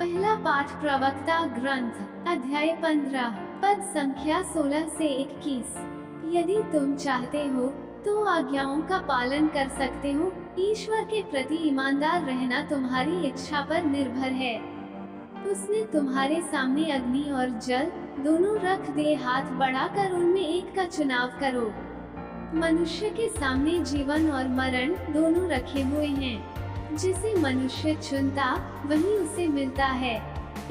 पहला पाठ प्रवक्ता ग्रंथ अध्याय 15 पद संख्या 16 से 21। यदि तुम चाहते हो तो आज्ञाओं का पालन कर सकते हो। ईश्वर के प्रति ईमानदार रहना तुम्हारी इच्छा पर निर्भर है। उसने तुम्हारे सामने अग्नि और जल दोनों रख दिए। हाथ बढ़ाकर उनमें एक का चुनाव करो। मनुष्य के सामने जीवन और मरण दोनों रखे हुए हैं। जिसे मनुष्य चुनता वही उसे मिलता है।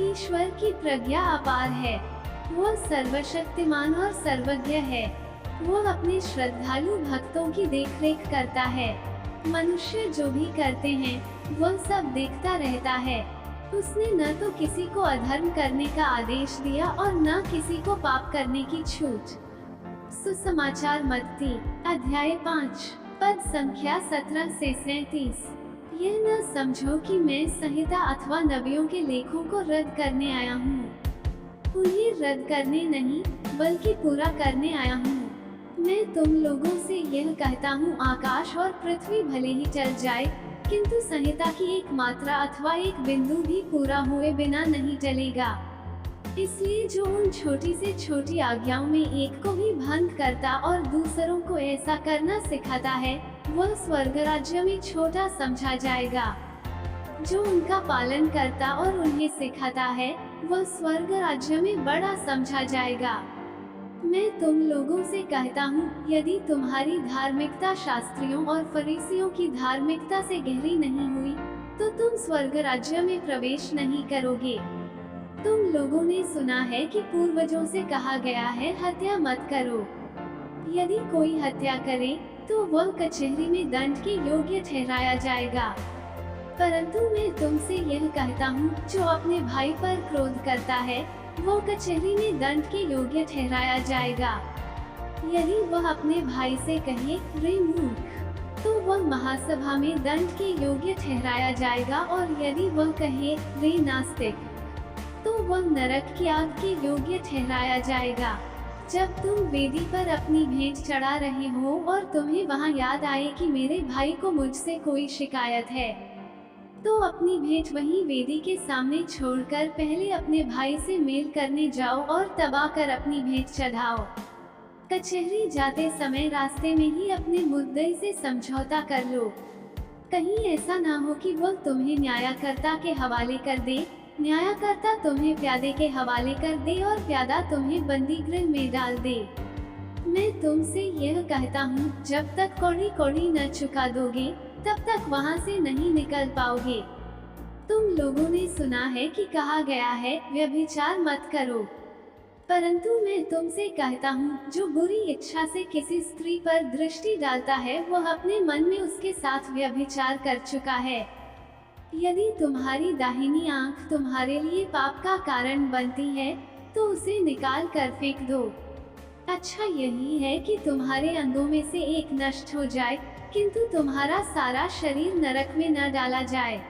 ईश्वर की प्रज्ञा अपार है। वह सर्वशक्तिमान और सर्वज्ञ है। वह अपने श्रद्धालु भक्तों की देखरेख करता है। मनुष्य जो भी करते हैं वह सब देखता रहता है। उसने न तो किसी को अधर्म करने का आदेश दिया और न किसी को पाप करने की छूट। सुसमाचार मत्ती अध्याय 5 पद संख्या 17 से 37। यह न समझो कि मैं संहिता अथवा नबियों के लेखों को रद्द करने आया हूँ। उन्हें रद्द करने नहीं बल्कि पूरा करने आया हूँ। मैं तुम लोगों से यह कहता हूँ, आकाश और पृथ्वी भले ही चल जाए, किंतु संहिता की एक मात्रा अथवा एक बिंदु भी पूरा हुए बिना नहीं चलेगा। इसलिए जो उन छोटी से छोटी आज्ञाओं में एक को भी भंग करता और दूसरों को ऐसा करना सिखाता है, वह स्वर्ग राज्य में छोटा समझा जाएगा। जो उनका पालन करता और उन्हें सिखाता है, वह स्वर्ग राज्य में बड़ा समझा जाएगा। मैं तुम लोगों से कहता हूँ, यदि तुम्हारी धार्मिकता शास्त्रियों और फरीसियों की धार्मिकता से गहरी नहीं हुई, तो तुम स्वर्ग राज्य में प्रवेश नहीं करोगे। तुम लोगों ने सुना है कि पूर्वजों से कहा गया है, हत्या मत करो। यदि कोई हत्या करे तो वह कचहरी में दंड के योग्य ठहराया जाएगा। परंतु मैं तुमसे यह कहता हूँ, जो अपने भाई पर क्रोध करता है वो कचहरी में दंड के योग्य ठहराया जाएगा। यदि वह अपने भाई से कहे, रे मूर्ख, तो वह महासभा में दंड के योग्य ठहराया जाएगा। और यदि वह कहे, रे नास्तिक, तो वह नरक की आग के योग्य ठहराया जाएगा। जब तुम वेदी पर अपनी भेंट चढ़ा रहे हो और तुम्हें वहां याद आए कि मेरे भाई को मुझसे कोई शिकायत है, तो अपनी भेंट वहीं वेदी के सामने छोड़कर पहले अपने भाई से मेल करने जाओ और तब आकर अपनी भेंट चढ़ाओ। कचहरी जाते समय रास्ते में ही अपने मुद्दई से समझौता कर लो। कहीं ऐसा ना हो कि वह तुम्हें न्यायकर्ता के हवाले कर दे, न्यायकर्ता तुम्हें प्यादे के हवाले कर दे और प्यादा तुम्हें बंदी गृह में डाल दे। मैं तुमसे यह कहता हूँ, जब तक कौड़ी कौड़ी न चुका दोगे तब तक वहाँ से नहीं निकल पाओगे। तुम लोगों ने सुना है कि कहा गया है, व्यभिचार मत करो। परंतु मैं तुमसे कहता हूँ, जो बुरी इच्छा से किसी स्त्री पर दृष्टि डालता है वह अपने मन में उसके साथ व्यभिचार कर चुका है। यदि तुम्हारी दाहिनी आंख तुम्हारे लिए पाप का कारण बनती है तो उसे निकाल कर फेंक दो। अच्छा यही है कि तुम्हारे अंगों में से एक नष्ट हो जाए, किंतु तुम्हारा सारा शरीर नरक में न डाला जाए।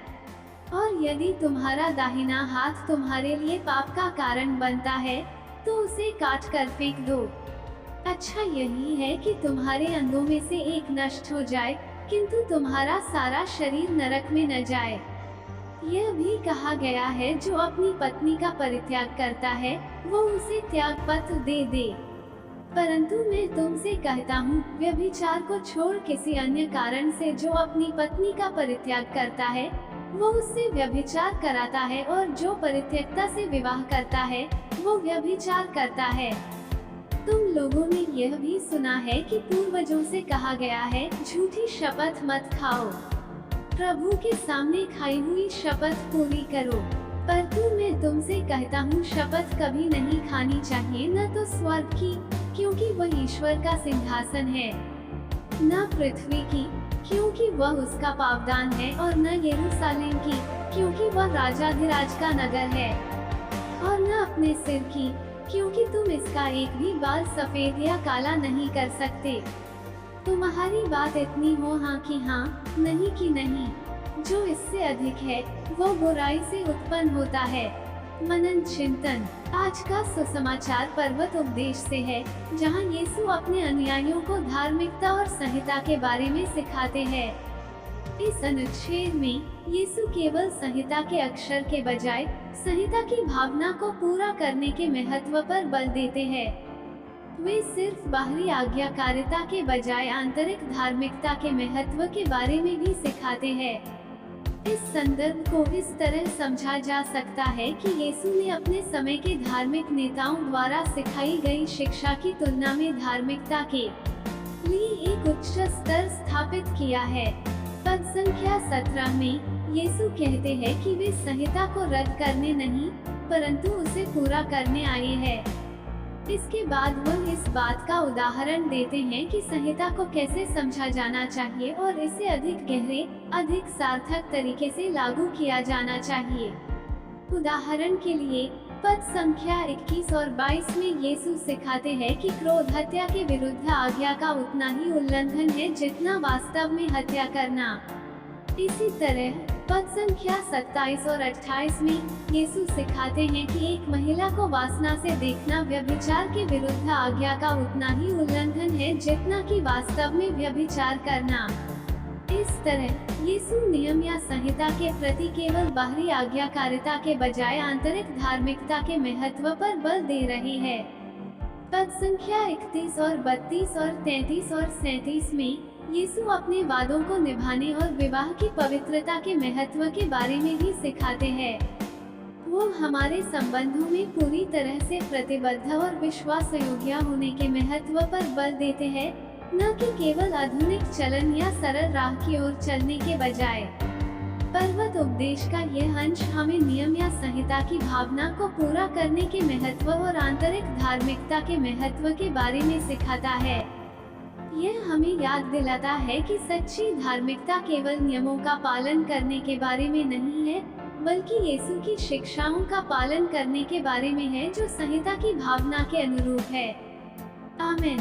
और यदि तुम्हारा दाहिना हाथ तुम्हारे लिए पाप का कारण बनता है तो उसे काट कर फेंक दो। अच्छा यही है कि तुम्हारे अंगों में से एक नष्ट हो जाए, किंतु तुम्हारा सारा शरीर नरक में न जाए। यह भी कहा गया है, जो अपनी पत्नी का परित्याग करता है वो उसे त्याग पत्र दे दे। परंतु मैं तुमसे कहता हूँ, व्यभिचार को छोड़ किसी अन्य कारण से जो अपनी पत्नी का परित्याग करता है वो उससे व्यभिचार कराता है, और जो परित्यक्ता से विवाह करता है वो व्यभिचार करता है। तुम लोगों ने यह भी सुना है कि पूर्वजों से कहा गया है, झूठी शपथ मत खाओ, प्रभु के सामने खाई हुई शपथ पूरी करो। परंतु मैं तुमसे कहता हूँ, शपथ कभी नहीं खानी चाहिए, न तो स्वर्ग की, क्योंकि वह ईश्वर का सिंहासन है, न पृथ्वी की, क्योंकि वह उसका पावदान है, और न यरूशलेम की, क्योंकि वह राजाधिराज का नगर है, और न अपने सिर की, क्योंकि तुम इसका एक भी बाल सफेद या काला नहीं कर सकते। तुम्हारी बात इतनी हो हाँ कि हाँ, नहीं कि नहीं। जो इससे अधिक है वो बुराई से उत्पन्न होता है। मनन चिंतन। आज का सुसमाचार पर्वत उपदेश से है, जहाँ यीशु अपने अनुयायियों को धार्मिकता और संहिता के बारे में सिखाते हैं। इस अनुच्छेद में यीशु केवल संहिता के अक्षर के बजाय संहिता की भावना को पूरा करने के महत्व पर बल देते हैं। वे सिर्फ बाहरी आज्ञाकारिता के बजाय आंतरिक धार्मिकता के महत्व के बारे में भी सिखाते हैं। इस संदर्भ को इस तरह समझा जा सकता है कि यीशु ने अपने समय के धार्मिक नेताओं द्वारा सिखाई गई शिक्षा की तुलना में धार्मिकता के लिए एक उच्च स्तर स्थापित किया है। पद संख्या 17 में यीशु कहते हैं कि वे संहिता को रद्द करने नहीं, परंतु उसे पूरा करने आए हैं। इसके बाद वह इस बात का उदाहरण देते हैं कि संहिता को कैसे समझा जाना चाहिए और इसे अधिक गहरे, अधिक सार्थक तरीके से लागू किया जाना चाहिए। उदाहरण के लिए पद संख्या 21 और 22 में यीशु सिखाते हैं कि क्रोध हत्या के विरुद्ध आज्ञा का उतना ही उल्लंघन है जितना वास्तव में हत्या करना। इसी तरह पद संख्या 27 और 28 में यीशु सिखाते हैं कि एक महिला को वासना से देखना व्यभिचार के विरुद्ध आज्ञा का उतना ही उल्लंघन है जितना कि वास्तव में व्यभिचार करना। इस तरह यीशु नियम या संहिता के प्रति केवल बाहरी आज्ञाकारिता के बजाय आंतरिक धार्मिकता के महत्व पर बल दे रहे हैं। पद संख्या 31 और 32 और 33 और 37 में यीशु अपने वादों को निभाने और विवाह की पवित्रता के महत्व के बारे में भी सिखाते हैं। वो हमारे संबंधों में पूरी तरह से प्रतिबद्ध और विश्वास योग्य होने के महत्व पर बल देते हैं, न कि केवल आधुनिक चलन या सरल राह की ओर चलने के बजाय। पर्वत उपदेश का यह अंश हमें नियम या संहिता की भावना को पूरा करने के महत्व और आंतरिक धार्मिकता के महत्व के बारे में सिखाता है। यह हमें याद दिलाता है कि सच्ची धार्मिकता केवल नियमों का पालन करने के बारे में नहीं है, बल्कि यीशु की शिक्षाओं का पालन करने के बारे में है जो संहिता की भावना के अनुरूप है। आमीन।